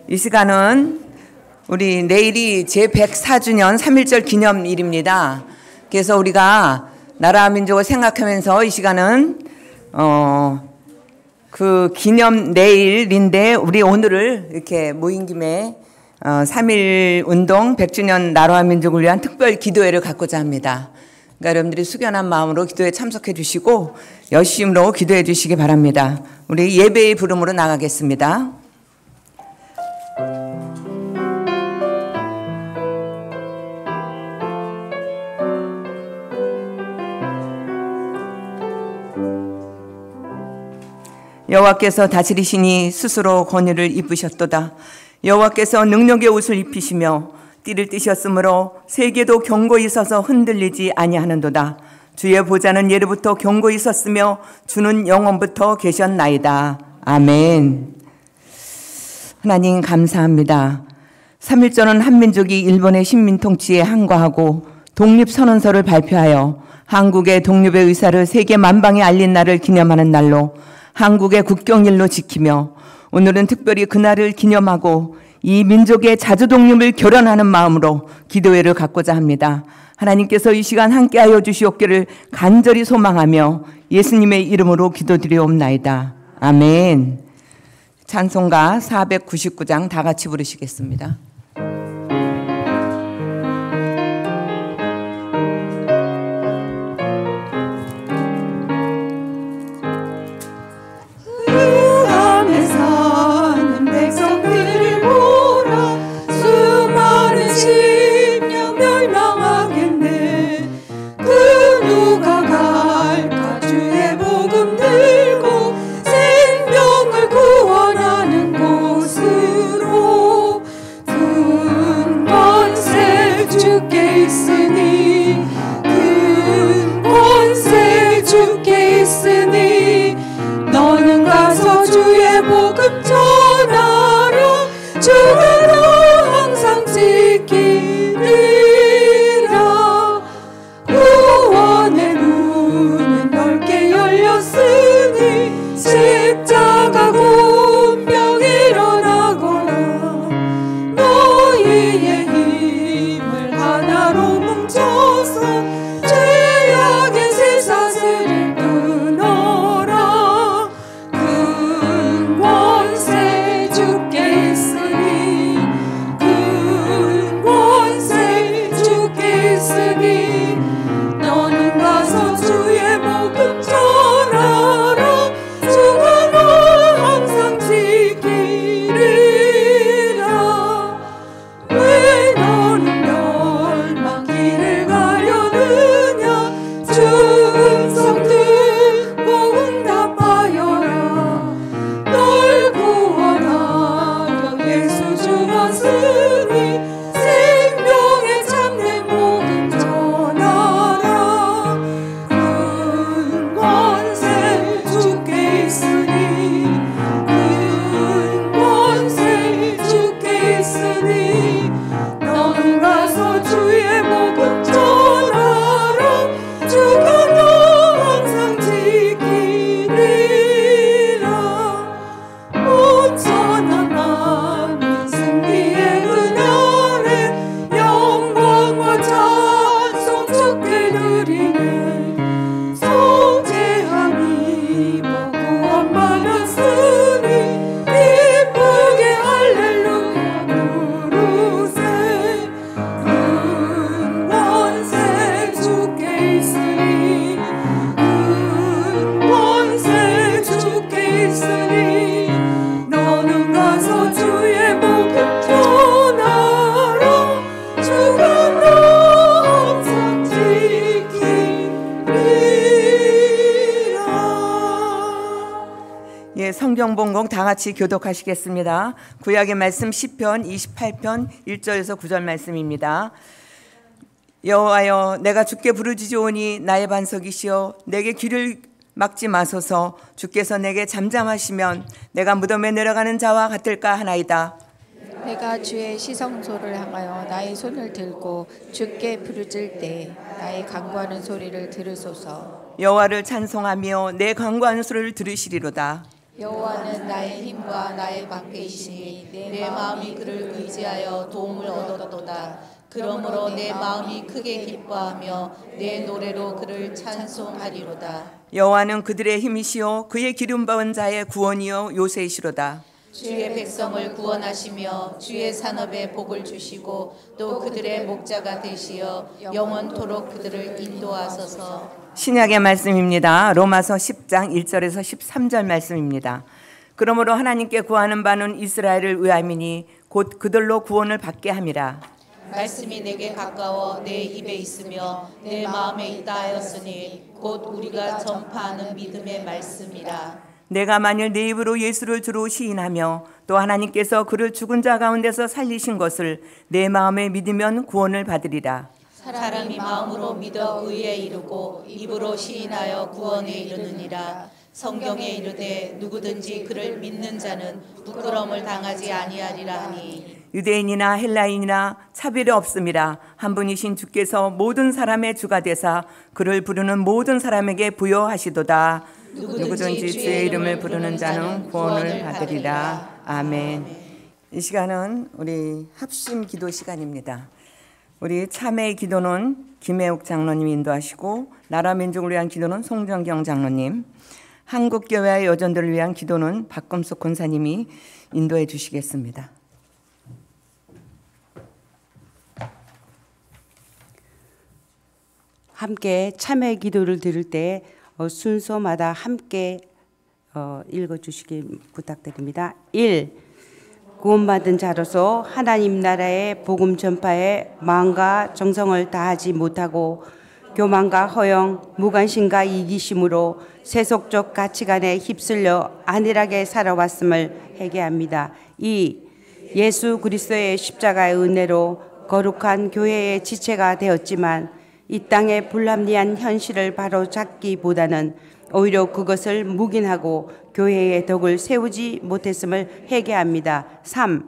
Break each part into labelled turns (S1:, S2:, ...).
S1: 이 시간은 우리 내일이 제104주년 3.1절 기념일입니다. 그래서 우리가 나라 민족을 생각하면서 이 시간은 그 기념 내일인데 우리 오늘을 이렇게 모인 김에 3.1 운동 100주년 나라와 민족을 위한 특별 기도회를 갖고자 합니다. 그러니까 여러분들이 숙연한 마음으로 기도에 참석해 주시고 열심으로 기도해 주시기 바랍니다. 우리 예배의 부름으로 나가겠습니다. 여호와께서 다스리시니 스스로 권위를 입으셨도다. 여호와께서 능력의 옷을 입히시며 띠를 띠셨으므로 세계도 견고히 서서 흔들리지 아니하는도다. 주의 보좌는 예로부터 견고히 섰으며 주는 영원부터 계셨나이다. 아멘. 하나님 감사합니다. 3.1절은 한민족이 일본의 식민 통치에 항거하고 독립선언서를 발표하여 한국의 독립의 의사를 세계 만방에 알린 날을 기념하는 날로 한국의 국경일로 지키며 오늘은 특별히 그날을 기념하고 이 민족의 자주독립을 결연하는 마음으로 기도회를 갖고자 합니다. 하나님께서 이 시간 함께하여 주시옵기를 간절히 소망하며 예수님의 이름으로 기도드리옵나이다. 아멘. 찬송가 499장 다 같이 부르시겠습니다. 성경본곡 다 같이 교독하시겠습니다. 구약의 말씀 시편 28편 1절에서 9절 말씀입니다. 여호와여 내가 주께 부르짖으오니 나의 반석이시여 내게 귀를 막지 마소서. 주께서 내게 잠잠하시면 내가 무덤에 내려가는 자와 같을까 하나이다.
S2: 내가 주의 시성소를 향하여 나의 손을 들고 주께 부르짖을 때 나의 간구하는 소리를 들으소서.
S1: 여호와를 찬송하며 내 간구하는 소리를 들으시리로다.
S2: 여호와는 나의 힘과 나의 방패이시니 내 마음이 그를 의지하여 도움을 얻었도다. 그러므로 내 마음이 크게 기뻐하며 내 노래로 그를 찬송하리로다.
S1: 여호와는 그들의 힘이시요 그의 기름 부은 자의 구원이요 요새이시로다.
S2: 주의 백성을 구원하시며 주의 산업에 복을 주시고 또 그들의 목자가 되시어 영원토록 그들을 인도하소서.
S1: 신약의 말씀입니다. 로마서 10장 1절에서 13절 말씀입니다. 그러므로 하나님께 구하는 바는 이스라엘을 위함이니 곧 그들로 구원을 받게 함이라.
S2: 말씀이 내게 가까워 내 입에 있으며 내 마음에 있다 하였으니 곧 우리가 전파하는 믿음의 말씀이라.
S1: 내가 만일 내 입으로 예수를 주로 시인하며 또 하나님께서 그를 죽은 자 가운데서 살리신 것을 내 마음에 믿으면 구원을 받으리라.
S2: 사람이 마음으로 믿어 의에 이르고 입으로 시인하여 구원에 이르느니라. 성경에 이르되 누구든지 그를 믿는 자는 부끄러움을 당하지 아니하리라 하니.
S1: 유대인이나 헬라인이나 차별이 없음이라. 한 분이신 주께서 모든 사람의 주가 되사 그를 부르는 모든 사람에게 부여하시도다. 누구든지 주의 이름을 부르는 자는 구원을 받으리라. 아멘. 이 시간은 우리 합심 기도 시간입니다. 우리 참회의 기도는 김혜욱 장로님이 인도하시고 나라 민족을 위한 기도는 송정경 장로님, 한국교회의 여전들을 위한 기도는 박금숙 권사님이 인도해 주시겠습니다.
S3: 함께 참회 기도를 드릴 때 순서마다 함께 읽어주시기 부탁드립니다. 1. 구원받은 자로서 하나님 나라의 복음 전파에 마음과 정성을 다하지 못하고 교만과 허영, 무관심과 이기심으로 세속적 가치관에 휩쓸려 안일하게 살아왔음을 회개합니다. 2. 예수 그리스도의 십자가의 은혜로 거룩한 교회의 지체가 되었지만 이 땅의 불합리한 현실을 바로잡기보다는 오히려 그것을 묵인하고 교회의 덕을 세우지 못했음을 회개합니다. 3.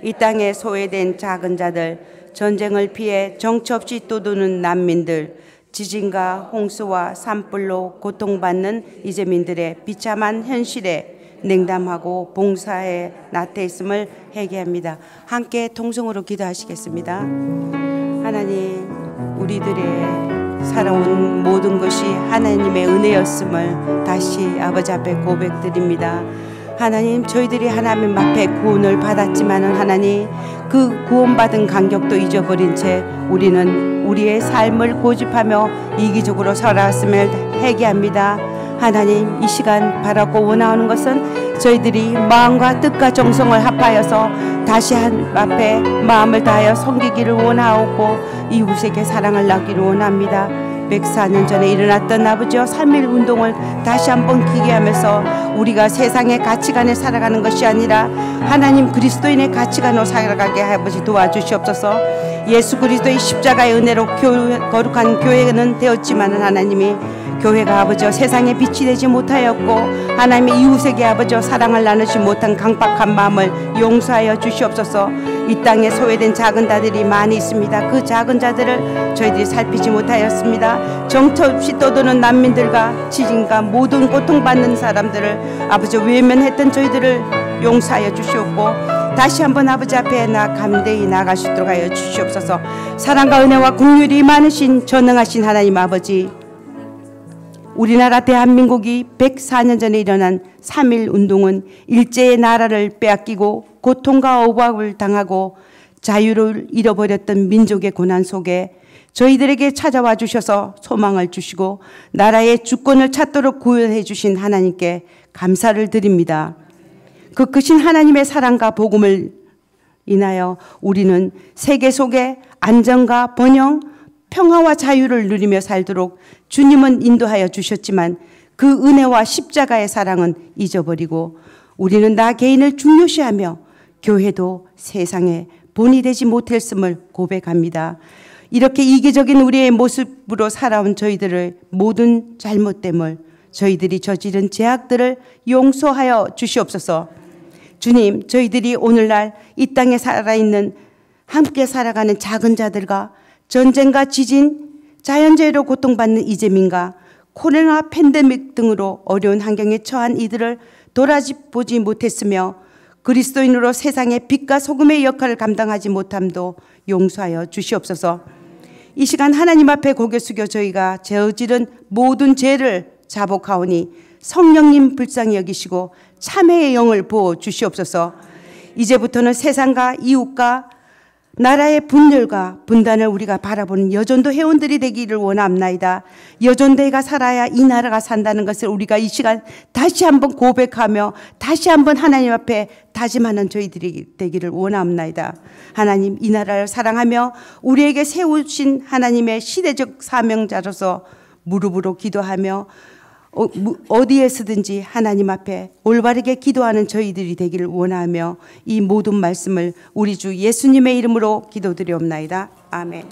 S3: 이 땅에 소외된 작은 자들, 전쟁을 피해 정처 없이 떠도는 난민들, 지진과 홍수와 산불로 고통받는 이재민들의 비참한 현실에 냉담하고 봉사에 나태했음을 회개합니다. 함께 통성으로 기도하시겠습니다. 하나님, 우리들의 살아온 모든 것이 하나님의 은혜였음을 다시 아버지 앞에 고백드립니다. 하나님, 저희들이 하나님 앞에 구원을 받았지만은 하나님, 그 구원받은 간격도 잊어버린 채 우리는 우리의 삶을 고집하며 이기적으로 살아왔음을 회개합니다. 하나님, 이 시간 바라고 원하는 것은 저희들이 마음과 뜻과 정성을 합하여서 다시 하나님 앞에 마음을 다하여 섬기기를 원하옵고 이웃에게 사랑을 나기를 원합니다. 104년 전에 일어났던 아버지와 3.1 운동을 다시 한번 기계하면서 우리가 세상의 가치관에 살아가는 것이 아니라 하나님 그리스도인의 가치관으로 살아가게 아버지 도와주시옵소서. 예수 그리스도의 십자가의 은혜로 거룩한 교회는 되었지만 하나님이 교회가 아버지와 세상에 빛이 되지 못하였고 하나님의 이웃에게 아버지와 사랑을 나누지 못한 강박한 마음을 용서하여 주시옵소서. 이 땅에 소외된 작은 자들이 많이 있습니다. 그 작은 자들을 저희들이 살피지 못하였습니다. 정처 없이 떠도는 난민들과 지진과 모든 고통받는 사람들을 아버지 외면했던 저희들을 용서하여 주시옵고 다시 한번 아버지 앞에 감대히 나아갈 수 있도록 하여 주시옵소서. 사랑과 은혜와 긍휼이 많으신 전능하신 하나님 아버지, 우리나라 대한민국이 104년 전에 일어난 3.1 운동은 일제의 나라를 빼앗기고 고통과 억압을 당하고 자유를 잃어버렸던 민족의 고난 속에 저희들에게 찾아와 주셔서 소망을 주시고 나라의 주권을 찾도록 구원해 주신 하나님께 감사를 드립니다. 그 크신 하나님의 사랑과 복음을 인하여 우리는 세계 속에 안정과 번영, 평화와 자유를 누리며 살도록 주님은 인도하여 주셨지만 그 은혜와 십자가의 사랑은 잊어버리고 우리는 나 개인을 중요시하며 교회도 세상에 본이 되지 못했음을 고백합니다. 이렇게 이기적인 우리의 모습으로 살아온 저희들의 모든 잘못됨을, 저희들이 저지른 죄악들을 용서하여 주시옵소서. 주님, 저희들이 오늘날 이 땅에 살아있는 함께 살아가는 작은 자들과 전쟁과 지진, 자연재해로 고통받는 이재민과 코로나 팬데믹 등으로 어려운 환경에 처한 이들을 돌아보지 못했으며 그리스도인으로 세상의 빛과 소금의 역할을 감당하지 못함도 용서하여 주시옵소서. 이 시간 하나님 앞에 고개 숙여 저희가 저지른 모든 죄를 자복하오니 성령님 불쌍히 여기시고 참회의 영을 부어 주시옵소서. 이제부터는 세상과 이웃과 나라의 분열과 분단을 우리가 바라보는 여전도 회원들이 되기를 원합나이다. 여전대가 살아야 이 나라가 산다는 것을 우리가 이 시간 다시 한번 고백하며 다시 한번 하나님 앞에 다짐하는 저희들이 되기를 원합나이다. 하나님, 이 나라를 사랑하며 우리에게 세우신 하나님의 시대적 사명자로서 무릎으로 기도하며 어디에서든지 하나님 앞에 올바르게 기도하는 저희들이 되기를 원하며 이 모든 말씀을 우리 주 예수님의 이름으로 기도드리옵나이다. 아멘.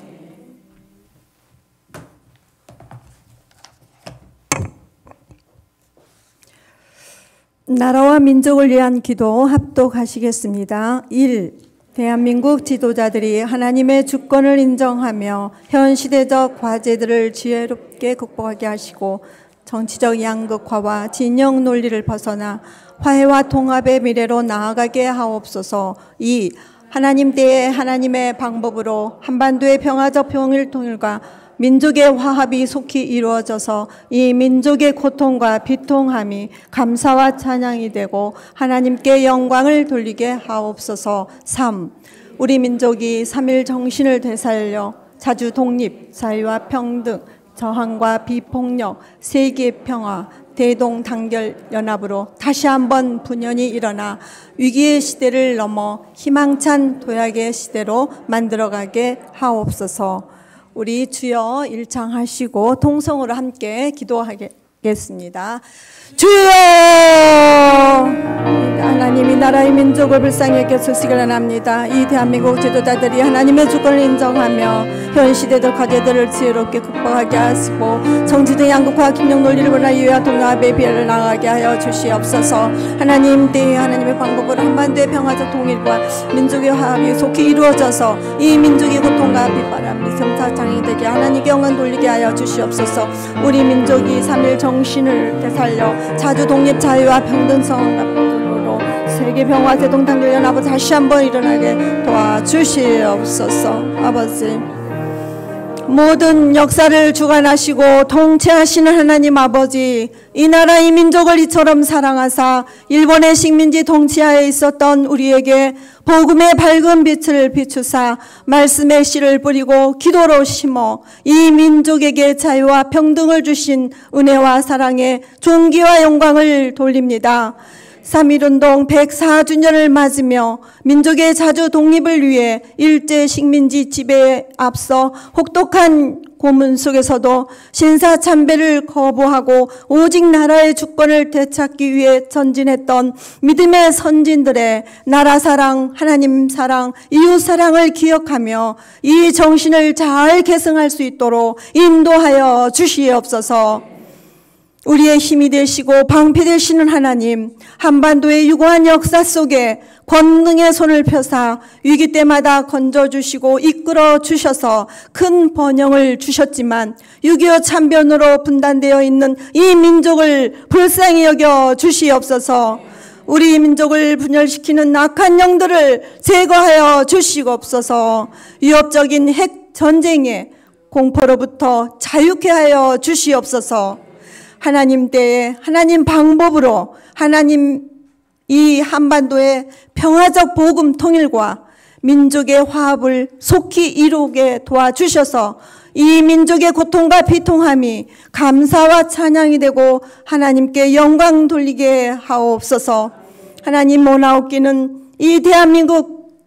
S4: 나라와 민족을 위한 기도 합독하시겠습니다. 1. 대한민국 지도자들이 하나님의 주권을 인정하며 현 시대적 과제들을 지혜롭게 극복하게 하시고 정치적 양극화와 진영 논리를 벗어나 화해와 통합의 미래로 나아가게 하옵소서. 2. 하나님 때에 하나님의 방법으로 한반도의 평화적 통일과 민족의 화합이 속히 이루어져서 이 민족의 고통과 비통함이 감사와 찬양이 되고 하나님께 영광을 돌리게 하옵소서. 3. 우리 민족이 3.1 정신을 되살려 자주 독립, 자유와 평등, 저항과 비폭력, 세계 평화, 대동 단결 연합으로 다시 한번 분연히 일어나 위기의 시대를 넘어 희망찬 도약의 시대로 만들어가게 하옵소서. 우리 주여 일창하시고 통성으로 함께 기도하겠습니다. 주여! 하나님이 나라의 민족을 불쌍히 여겨주시기를 원합니다. 이 대한민국 지도자들이 하나님의 주권을 인정하며 현 시대적 과제들을 지혜롭게 극복하게 하시고 정치적 양극화 김영 논리를 보나 이해와 통합의 비례를 나가게 하여 주시옵소서. 하나님 때에 하나님의 방법으로 한반도의 평화적 통일과 민족의 화합이 속히 이루어져서 이 민족의 고통과 비바람이 성사장이 되게 하나님께 영광 돌리게 하여 주시옵소서. 우리 민족이 3.1 정신을 되살려 자주 독립, 자유와 평등성과 평등으로 세계 평화 대동 단결 연합을 다시 한번 일어나게 도와주시옵소서. 아버지, 모든 역사를 주관하시고 통치하시는 하나님 아버지, 이 나라 이 민족을 이처럼 사랑하사 일본의 식민지 통치하에 있었던 우리에게 복음의 밝은 빛을 비추사 말씀의 씨를 뿌리고 기도로 심어 이 민족에게 자유와 평등을 주신 은혜와 사랑에 존귀와 영광을 돌립니다. 3.1운동 104주년을 맞으며 민족의 자주 독립을 위해 일제 식민지 지배에 앞서 혹독한 고문 속에서도 신사참배를 거부하고 오직 나라의 주권을 되찾기 위해 전진했던 믿음의 선진들의 나라 사랑, 하나님 사랑, 이웃 사랑을 기억하며 이 정신을 잘 계승할 수 있도록 인도하여 주시옵소서. 우리의 힘이 되시고 방패 되시는 하나님, 한반도의 유구한 역사 속에 권능의 손을 펴사 위기 때마다 건져주시고 이끌어 주셔서 큰 번영을 주셨지만 6.25 참변으로 분단되어 있는 이 민족을 불쌍히 여겨 주시옵소서. 우리 민족을 분열시키는 악한 영들을 제거하여 주시옵소서. 위협적인 핵 전쟁의 공포로부터 자유케 하여 주시옵소서. 하나님 때에 하나님 방법으로 하나님 이 한반도의 평화적 복음 통일과 민족의 화합을 속히 이루게 도와주셔서 이 민족의 고통과 비통함이 감사와 찬양이 되고 하나님께 영광 돌리게 하옵소서. 하나님 모나옵기는 이 대한민국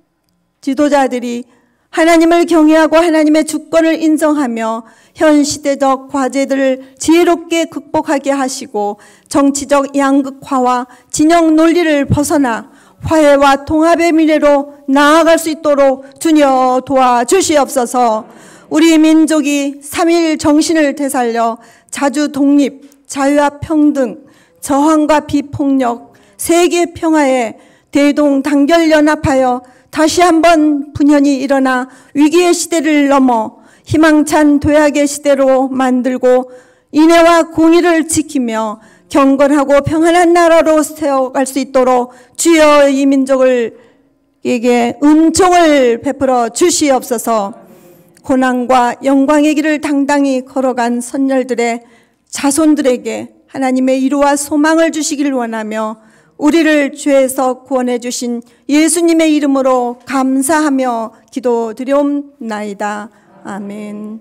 S4: 지도자들이 하나님을 경외하고 하나님의 주권을 인정하며 현 시대적 과제들을 지혜롭게 극복하게 하시고 정치적 양극화와 진영 논리를 벗어나 화해와 통합의 미래로 나아갈 수 있도록 주여 도와주시옵소서. 우리 민족이 3.1 정신을 되살려 자주 독립, 자유와 평등, 저항과 비폭력, 세계 평화에 대동 단결 연합하여 다시 한번 분연히 일어나 위기의 시대를 넘어 희망찬 도약의 시대로 만들고 인애와 공의를 지키며 경건하고 평안한 나라로 세워갈 수 있도록 주여 이 민족에게 은총을 베풀어 주시옵소서. 고난과 영광의 길을 당당히 걸어간 선열들의 자손들에게 하나님의 위로와 소망을 주시길 원하며 우리를 죄에서 구원해 주신 예수님의 이름으로 감사하며 기도드리옵나이다. 아멘.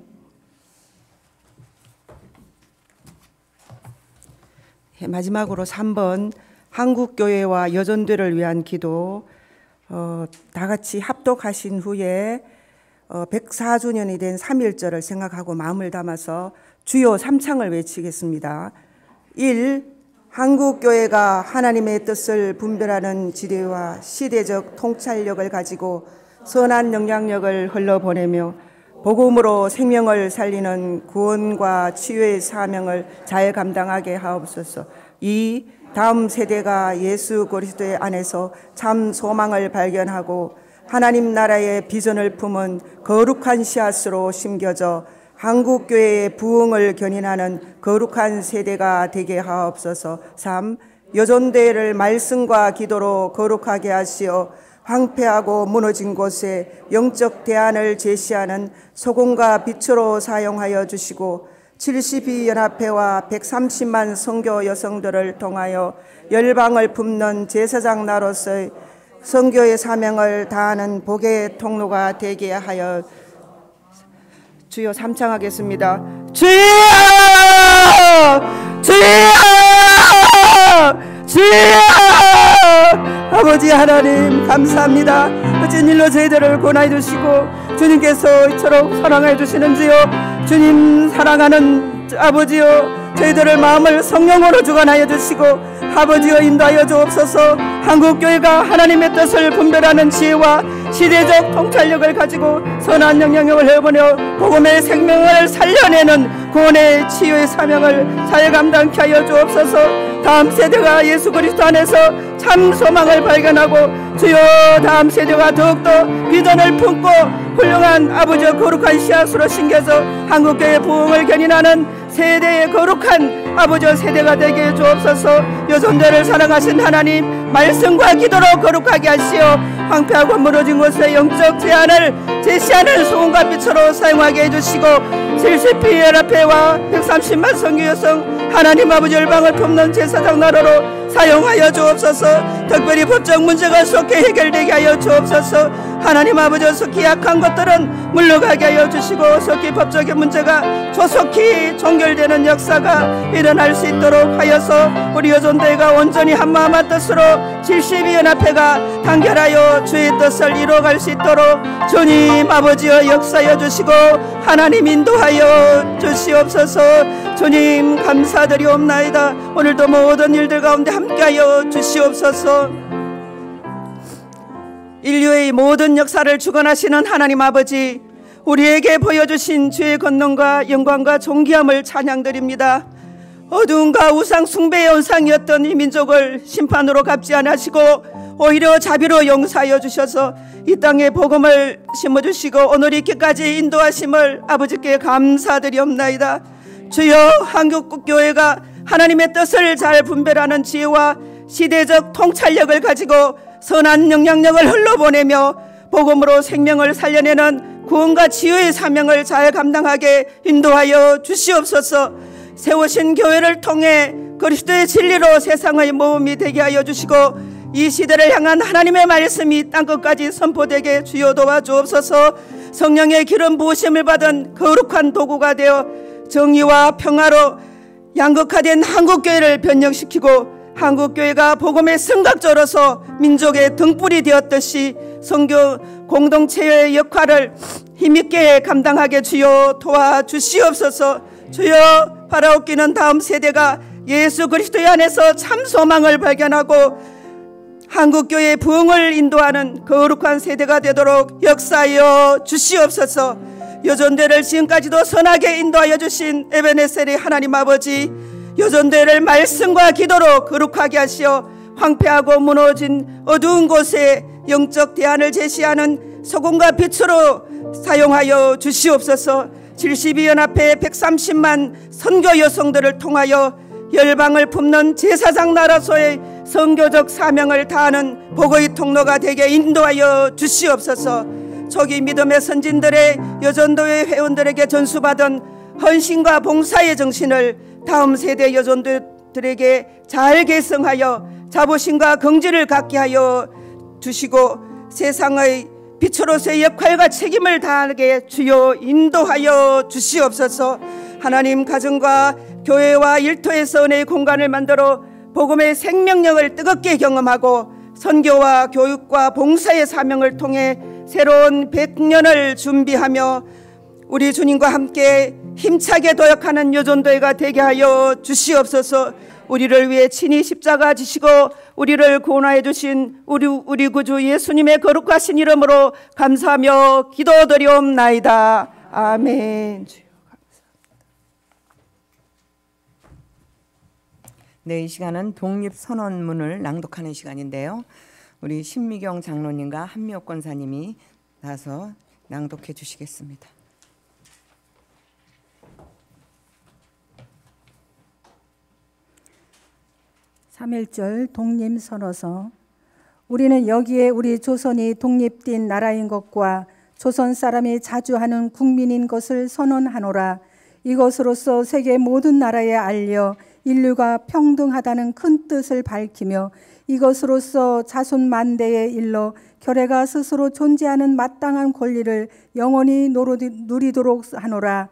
S5: 마지막으로 3번 한국교회와 여전대를 위한 기도. 다 같이 합독하신 후에 104주년이 된 3.1절을 생각하고 마음을 담아서 주요 3창을 외치겠습니다. 1. 한국교회가 하나님의 뜻을 분별하는 지혜와 시대적 통찰력을 가지고 선한 영향력을 흘러보내며 복음으로 생명을 살리는 구원과 치유의 사명을 잘 감당하게 하옵소서. 2. 다음 세대가 예수 그리스도의 안에서 참 소망을 발견하고 하나님 나라의 비전을 품은 거룩한 씨앗으로 심겨져 한국교회의 부흥을 견인하는 거룩한 세대가 되게 하옵소서. 3. 여전대를 말씀과 기도로 거룩하게 하시어 황폐하고 무너진 곳에 영적 대안을 제시하는 소금과 빛으로 사용하여 주시고 72연합회와 130만 선교 여성들을 통하여 열방을 품는 제사장 나로서의 선교의 사명을 다하는 복의 통로가 되게 하여 주여. 3창하겠습니다. 주여! 주여! 주여! 아버지 하나님 감사합니다. 어쩐 일로 저희들을 권하여 주시고 주님께서 이처럼 사랑해 주시는지요. 주님 사랑하는 아버지요, 저희들을 마음을 성령으로 주관하여 주시고 아버지여 인도하여 주옵소서. 한국교회가 하나님의 뜻을 분별하는 지혜와 시대적 통찰력을 가지고 선한 영향력을 해보려 복음의 생명을 살려내는 구원의 치유의 사명을 잘 감당케 하여 주옵소서. 다음 세대가 예수 그리스도 안에서 참 소망을 발견하고 주여 다음 세대가 더욱더 비전을 품고 훌륭한 아버지의 거룩한 씨앗으로 심겨서 한국교회의 부흥을 견인하는 세대의 거룩한 아버지의 세대가 되게 해 주옵소서. 여전대를 사랑하신 하나님 말씀과 기도로 거룩하게 하시어 황폐하고 무너진 곳에 영적 제안을 제시하는 소금과 빛으로 사용하게 해주시고 72연합회와 130만 선교 여성 하나님 아버지 열방을 품는 제사장 나라로 사용하여 주옵소서. 특별히 법적 문제가 속히 해결되게 하여 주옵소서. 하나님 아버지 속히 약한 것들은 물러가게 하여 주시고 속히 법적인 문제가 조속히 종결되는 역사가 일어날 수 있도록 하여서 우리 여전대가 온전히 한마음 한뜻으로 72연합회가 단결하여 주의 뜻을 이루어갈 수 있도록 주님 아버지여 역사하여 주시고 하나님 인도하여 주시옵소서. 주님 감사드리옵나이다. 오늘도 모든 일들 가운데 함께하여 주시옵소서. 인류의 모든 역사를 주관하시는 하나님 아버지, 우리에게 보여주신 주의 권능과 영광과 존귀함을 찬양드립니다. 어두움과 우상 숭배의 온상이었던 이 민족을 심판으로 갚지 않으시고 오히려 자비로 용서하여 주셔서 이 땅에 복음을 심어주시고 오늘 이렇게까지 인도하심을 아버지께 감사드리옵나이다. 주여 한국교회가 하나님의 뜻을 잘 분별하는 지혜와 시대적 통찰력을 가지고 선한 영향력을 흘러보내며 복음으로 생명을 살려내는 구원과 치유의 사명을 잘 감당하게 인도하여 주시옵소서. 세우신 교회를 통해 그리스도의 진리로 세상의 모험이 되게 하여 주시고 이 시대를 향한 하나님의 말씀이 땅끝까지 선포되게 주여 도와주옵소서. 성령의 기름 부으심을 받은 거룩한 도구가 되어 정의와 평화로 양극화된 한국교회를 변형시키고 한국교회가 복음의 성각자로서 민족의 등불이 되었듯이 선교 공동체의 역할을 힘있게 감당하게 주여 도와주시옵소서. 주여 바라옵기는 다음 세대가 예수 그리스도의 안에서 참 소망을 발견하고 한국교회의 부흥을 인도하는 거룩한 세대가 되도록 역사하여 주시옵소서. 여전대를 지금까지도 선하게 인도하여 주신 에베네셀의 하나님 아버지, 여전대를 말씀과 기도로 거룩하게 하시어 황폐하고 무너진 어두운 곳에 영적 대안을 제시하는 소금과 빛으로 사용하여 주시옵소서. 72연합회 130만 선교 여성들을 통하여 열방을 품는 제사장 나라소의 선교적 사명을 다하는 복의 통로가 되게 인도하여 주시옵소서. 초기 믿음의 선진들의 여전도회 회원들에게 전수받은 헌신과 봉사의 정신을 다음 세대 여전도들에게 잘 계승하여 자부심과 긍지를 갖게 하여 주시고 세상의 빛으로서의 역할과 책임을 다하게 주여 인도하여 주시옵소서. 하나님, 가정과 교회와 일터에서 은혜의 공간을 만들어 복음의 생명력을 뜨겁게 경험하고 선교와 교육과 봉사의 사명을 통해 새로운 100년을 준비하며 우리 주님과 함께 힘차게 도약하는 여전도회가 되게 하여 주시옵소서. 우리를 위해 친히 십자가 지시고 우리를 구원하여 주신 우리 구주 예수님의 거룩하신 이름으로 감사하며 기도드리옵나이다. 아멘.
S1: 네, 이 시간은 독립선언문을 낭독하는 시간인데요. 우리 신미경 장로님과 한미옥 권사님이 나서 낭독해 주시겠습니다.
S6: (3.1절) 독립선언서. 우리는 여기에 우리 조선이 독립된 나라인 것과 조선 사람이 자주 하는 국민인 것을 선언하노라. 이것으로서 세계 모든 나라에 알려 인류가 평등하다는 큰 뜻을 밝히며 이것으로서 자손 만대에 일러 결례가 스스로 존재하는 마땅한 권리를 영원히 누리도록 하노라.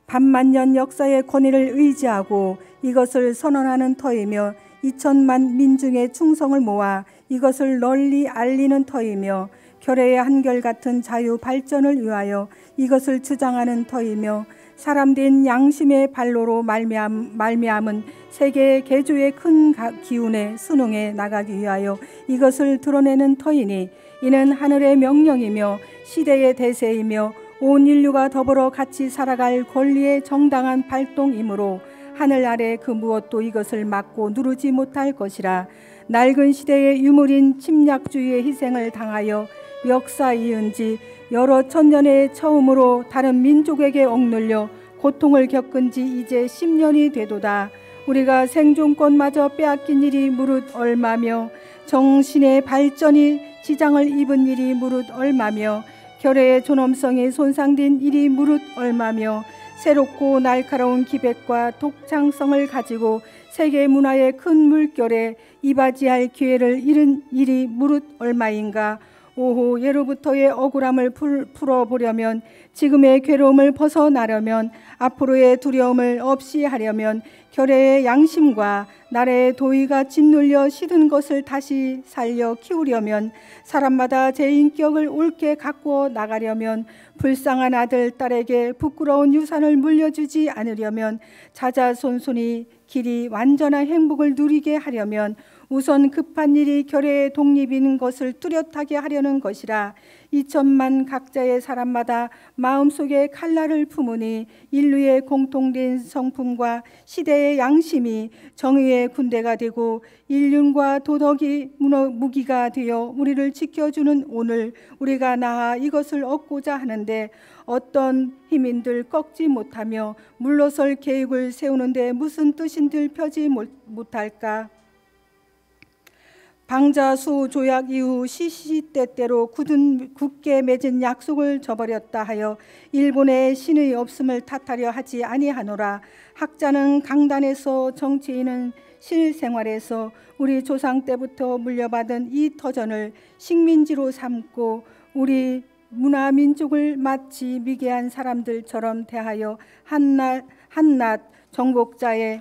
S6: 반만년 역사의 권위를 의지하고 이것을 선언하는 터이며 2천만 민중의 충성을 모아 이것을 널리 알리는 터이며 결례의 한결같은 자유 발전을 위하여 이것을 주장하는 터이며 사람된 양심의 발로로 말미암은 세계의 개조의 큰 기운에 순응해 나가기 위하여 이것을 드러내는 터이니 이는 하늘의 명령이며 시대의 대세이며 온 인류가 더불어 같이 살아갈 권리의 정당한 발동이므로 하늘 아래 그 무엇도 이것을 막고 누르지 못할 것이라. 낡은 시대의 유물인 침략주의의 희생을 당하여 역사 이은지 여러 천년의 처음으로 다른 민족에게 억눌려 고통을 겪은 지 이제 10년이 되도다. 우리가 생존권마저 빼앗긴 일이 무릇 얼마며 정신의 발전이 지장을 입은 일이 무릇 얼마며 결례의 존엄성이 손상된 일이 무릇 얼마며 새롭고 날카로운 기백과 독창성을 가지고 세계 문화의 큰 물결에 이바지할 기회를 잃은 일이 무릇 얼마인가. 오호, 예로부터의 억울함을 풀어보려면, 지금의 괴로움을 벗어나려면, 앞으로의 두려움을 없이 하려면, 결례의 양심과 나라의 도의가 짓눌려 시든 것을 다시 살려 키우려면, 사람마다 제 인격을 옳게 가꾸어 나가려면, 불쌍한 아들, 딸에게 부끄러운 유산을 물려주지 않으려면, 자자손손이 길이 완전한 행복을 누리게 하려면 우선 급한 일이 결례의 독립인 것을 뚜렷하게 하려는 것이라. 2천만 각자의 사람마다 마음속에 칼날을 품으니 인류의 공통된 성품과 시대의 양심이 정의의 군대가 되고 인륜과 도덕이 무기가 되어 우리를 지켜주는 오늘 우리가 나아 이것을 얻고자 하는데 어떤 힘인들 꺾지 못하며 물러설 계획을 세우는데 무슨 뜻인들 펴지 못할까. 방자수 조약 이후 시시때때로 굳게 맺은 약속을 저버렸다 하여 일본의 신의 없음을 탓하려 하지 아니하노라. 학자는 강단에서 정치인은 실생활에서 우리 조상 때부터 물려받은 이 터전을 식민지로 삼고 우리 문화 민족을 마치 미개한 사람들처럼 대하여 한낱 정복자의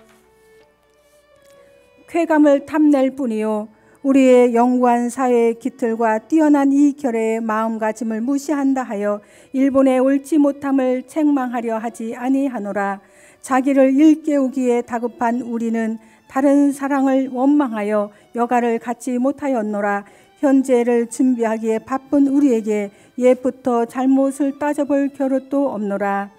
S6: 쾌감을 탐낼 뿐이요 우리의 영구한 사회의 기틀과 뛰어난 이 결례의 마음가짐을 무시한다 하여 일본의 옳지 못함을 책망하려 하지 아니하노라. 자기를 일깨우기에 다급한 우리는 다른 사랑을 원망하여 여가를 갖지 못하였노라. 현재를 준비하기에 바쁜 우리에게 옛부터 잘못을 따져볼 겨를도 없노라.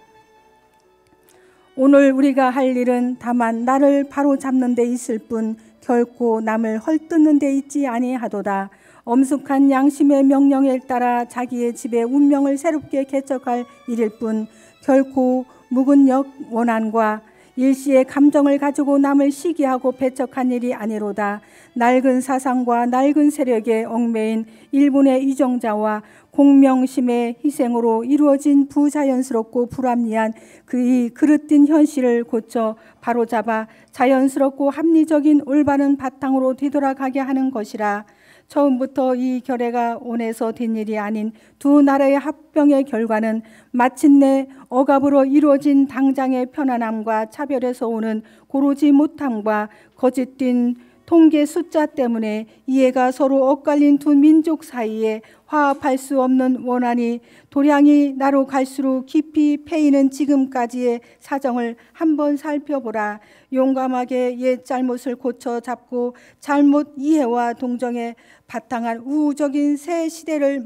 S6: 오늘 우리가 할 일은 다만 나를 바로잡는 데 있을 뿐 결코 남을 헐뜯는 데 있지 아니하도다. 엄숙한 양심의 명령에 따라 자기의 집의 운명을 새롭게 개척할 일일 뿐 결코 묵은 원한과 일시의 감정을 가지고 남을 시기하고 배척한 일이 아니로다. 낡은 사상과 낡은 세력에 얽매인 일본의 이정자와 공명심의 희생으로 이루어진 부자연스럽고 불합리한 그의 그릇된 현실을 고쳐 바로잡아 자연스럽고 합리적인 올바른 바탕으로 뒤돌아가게 하는 것이라. 처음부터 이 결의가 원해서 된 일이 아닌 두 나라의 합병의 결과는 마침내 억압으로 이루어진 당장의 편안함과 차별에서 오는 고르지 못함과 거짓된 통계 숫자 때문에 이해가 서로 엇갈린 두 민족 사이에 화합할 수 없는 원한이 도량이 나로 갈수록 깊이 패이는 지금까지의 사정을 한번 살펴보라. 용감하게 옛 잘못을 고쳐 잡고 잘못 이해와 동정에 바탕한 우호적인 새 시대를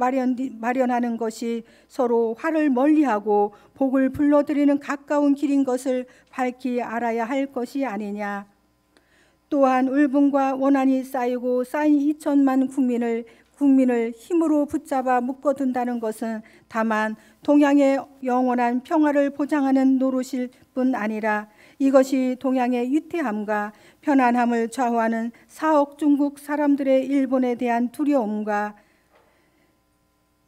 S6: 마련하는 것이 서로 화를 멀리하고 복을 불러들이는 가까운 길인 것을 밝히 알아야 할 것이 아니냐. 또한 울분과 원한이 쌓이고 쌓인 2천만 국민을 힘으로 붙잡아 묶어둔다는 것은 다만 동양의 영원한 평화를 보장하는 노릇일 뿐 아니라 이것이 동양의 위태함과 편안함을 좌우하는 4억 중국 사람들의 일본에 대한 두려움과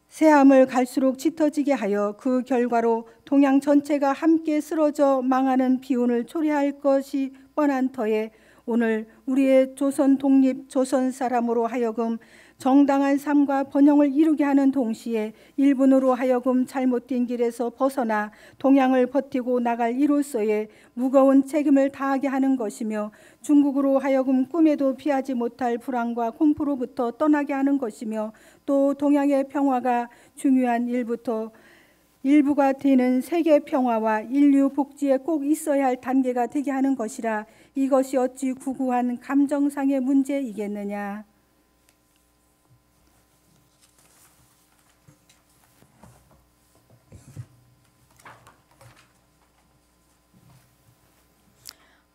S6: 새함을 갈수록 짙어지게 하여 그 결과로 동양 전체가 함께 쓰러져 망하는 비운을 초래할 것이 뻔한 터에 오늘 우리의 조선 독립 조선 사람으로 하여금 정당한 삶과 번영을 이루게 하는 동시에 일본으로 하여금 잘못된 길에서 벗어나 동양을 버티고 나갈 이로서의 무거운 책임을 다하게 하는 것이며 중국으로 하여금 꿈에도 피하지 못할 불안과 공포로부터 떠나게 하는 것이며 또 동양의 평화가 중요한 일부가 되는 세계 평화와 인류 복지에 꼭 있어야 할 단계가 되게 하는 것이라. 이것이 어찌 구구한 감정상의 문제이겠느냐.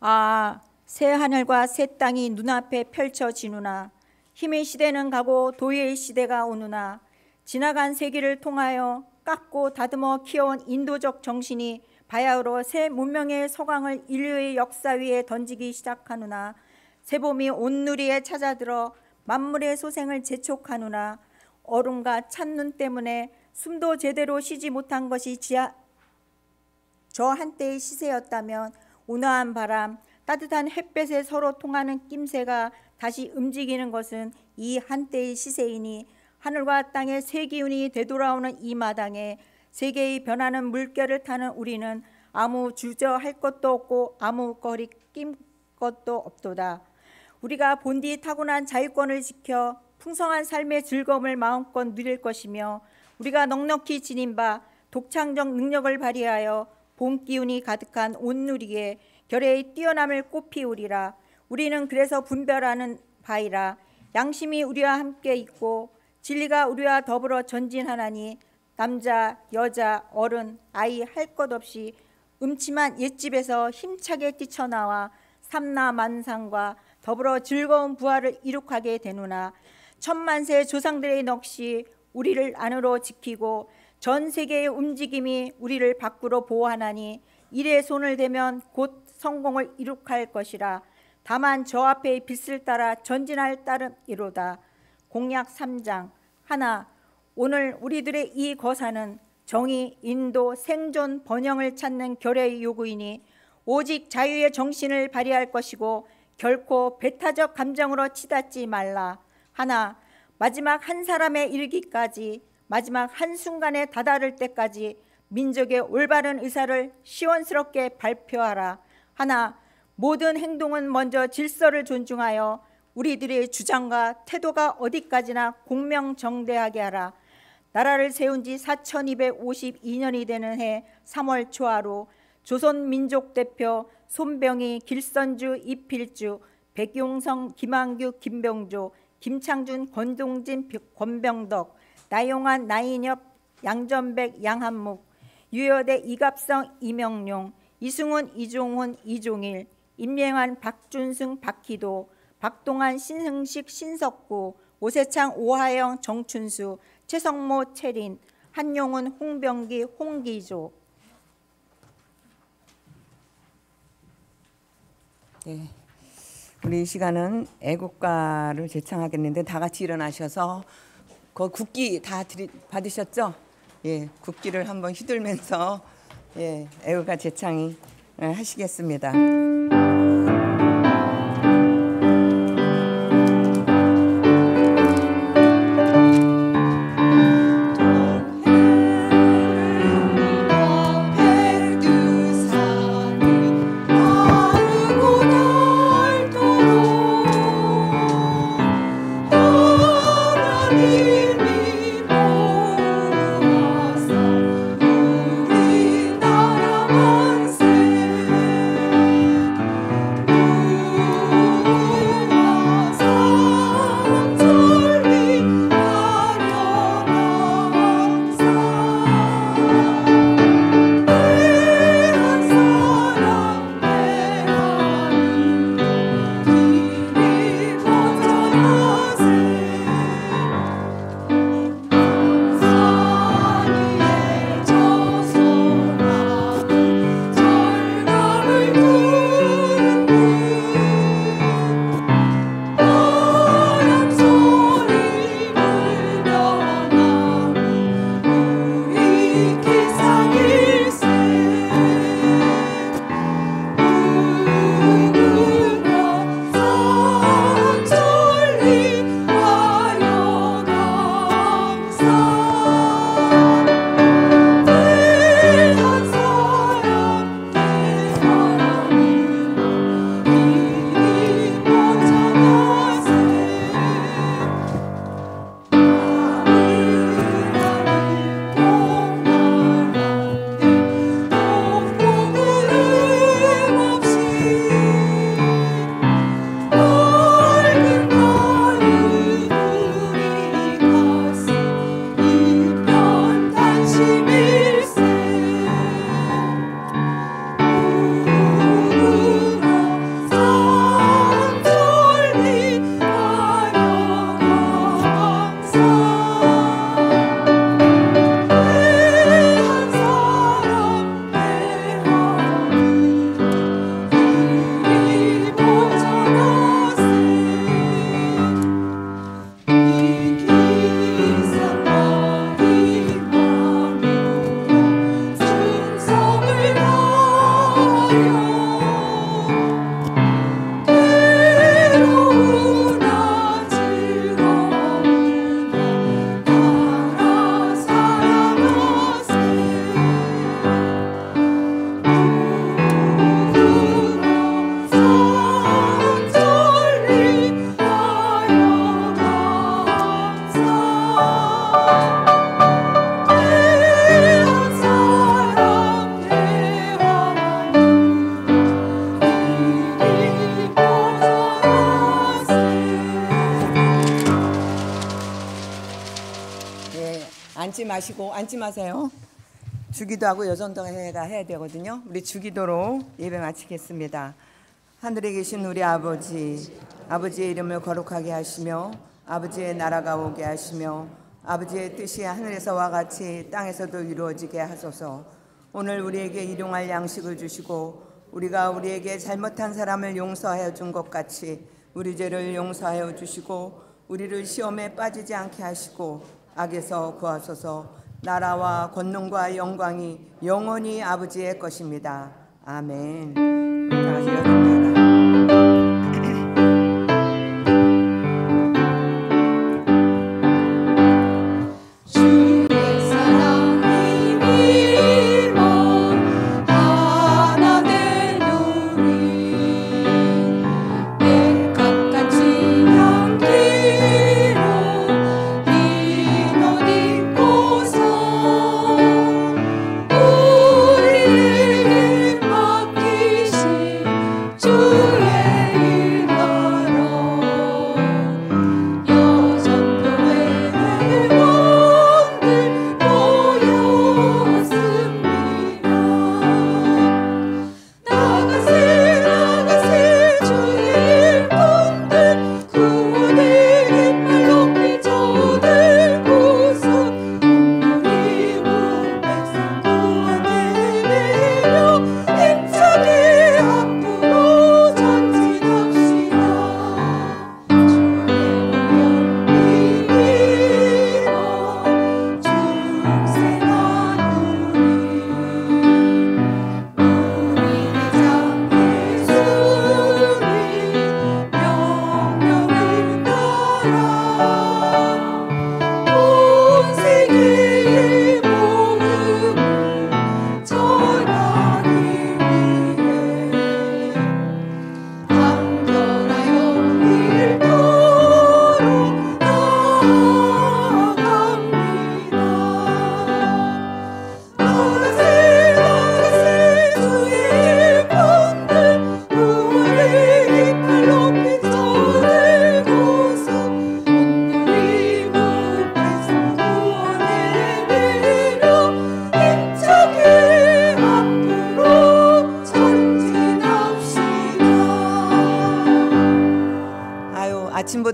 S7: 아, 새 하늘과 새 땅이 눈앞에 펼쳐지누나. 힘의 시대는 가고 도의의 시대가 오누나. 지나간 세기를 통하여 깎고 다듬어 키워온 인도적 정신이 바야흐로 새 문명의 서광을 인류의 역사 위에 던지기 시작하누나. 새봄이 온누리에 찾아들어 만물의 소생을 재촉하누나. 얼음과 찬눈 때문에 숨도 제대로 쉬지 못한 것이 저 한때의 시세였다면 온화한 바람, 따뜻한 햇볕에 서로 통하는 낌새가 다시 움직이는 것은 이 한때의 시세이니 하늘과 땅의 새 기운이 되돌아오는 이 마당에 세계의 변하는 물결을 타는 우리는 아무 주저할 것도 없고 아무 거리 낌 것도 없도다. 우리가 본디 타고난 자유권을 지켜 풍성한 삶의 즐거움을 마음껏 누릴 것이며 우리가 넉넉히 지닌 바 독창적 능력을 발휘하여 봄 기운이 가득한 온누리에 결의의 뛰어남을 꽃피우리라. 우리는 그래서 분별하는 바이라. 양심이 우리와 함께 있고 진리가 우리와 더불어 전진하나니 남자, 여자, 어른, 아이 할 것 없이 음침한 옛집에서 힘차게 뛰쳐나와 삼라만상과 더불어 즐거운 부활을 이룩하게 되누나. 천만세 조상들의 넋이 우리를 안으로 지키고 전 세계의 움직임이 우리를 밖으로 보호하나니 일에 손을 대면 곧 성공을 이룩할 것이라. 다만 저 앞의 빛을 따라 전진할 따름이로다. 공약 3장 하나. 오늘 우리들의 이 거사는 정의, 인도, 생존, 번영을 찾는 결의의 요구이니 오직 자유의 정신을 발휘할 것이고 결코 배타적 감정으로 치닫지 말라. 하나. 마지막 한 사람의 일기까지 마지막 한순간에 다다를 때까지 민족의 올바른 의사를 시원스럽게 발표하라. 하나. 모든 행동은 먼저 질서를 존중하여 우리들의 주장과 태도가 어디까지나 공명정대하게 하라. 나라를 세운 지 4252년이 되는 해 3월 초하루 조선민족 대표 손병희, 길선주, 이필주, 백용성, 김한규, 김병조, 김창준, 권동진, 권병덕, 나용환, 나인엽, 양전백, 양한묵, 유여대, 이갑성, 이명룡, 이승훈, 이종훈, 이종일, 임명환, 박준승, 박희도, 박동환, 신승식, 신석구, 오세창, 오하영, 정춘수, 최성모, 채린, 한용훈, 홍병기, 홍기조.
S1: 네. 우리 이 시간은 애국가를 제창하겠는데 다 같이 일어나셔서 그 국기 다 받으셨죠? 예, 국기를 한번 휘둘면서 예, 애국가 제창이 하시겠습니다. 앉지 마세요. 주기도하고 여전도회가 해야 되거든요. 우리 주기도로 예배 마치겠습니다. 하늘에 계신 우리 아버지, 아버지의 이름을 거룩하게 하시며 아버지의 나라가 오게 하시며 아버지의 뜻이 하늘에서와 같이 땅에서도 이루어지게 하소서. 오늘 우리에게 일용할 양식을 주시고 우리가 우리에게 잘못한 사람을 용서하여 준 것 같이 우리 죄를 용서하여 주시고 우리를 시험에 빠지지 않게 하시고 악에서 구하소서. 나라와 권능과 영광이 영원히 아버지의 것입니다. 아멘. 다시 여러분들.
S2: 주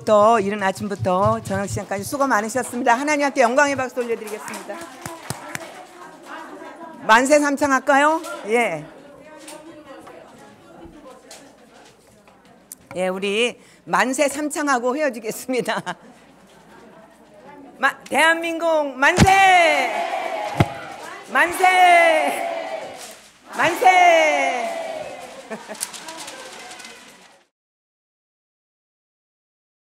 S1: 오늘부터 이른 아침부터 저녁 시간까지 수고 많으셨습니다. 하나님께 영광의 박수 올려드리겠습니다. 만세 삼창할까요? 예. 예, 우리 만세 삼창하고 헤어지겠습니다. 대한민국 만세! 만세! 만세!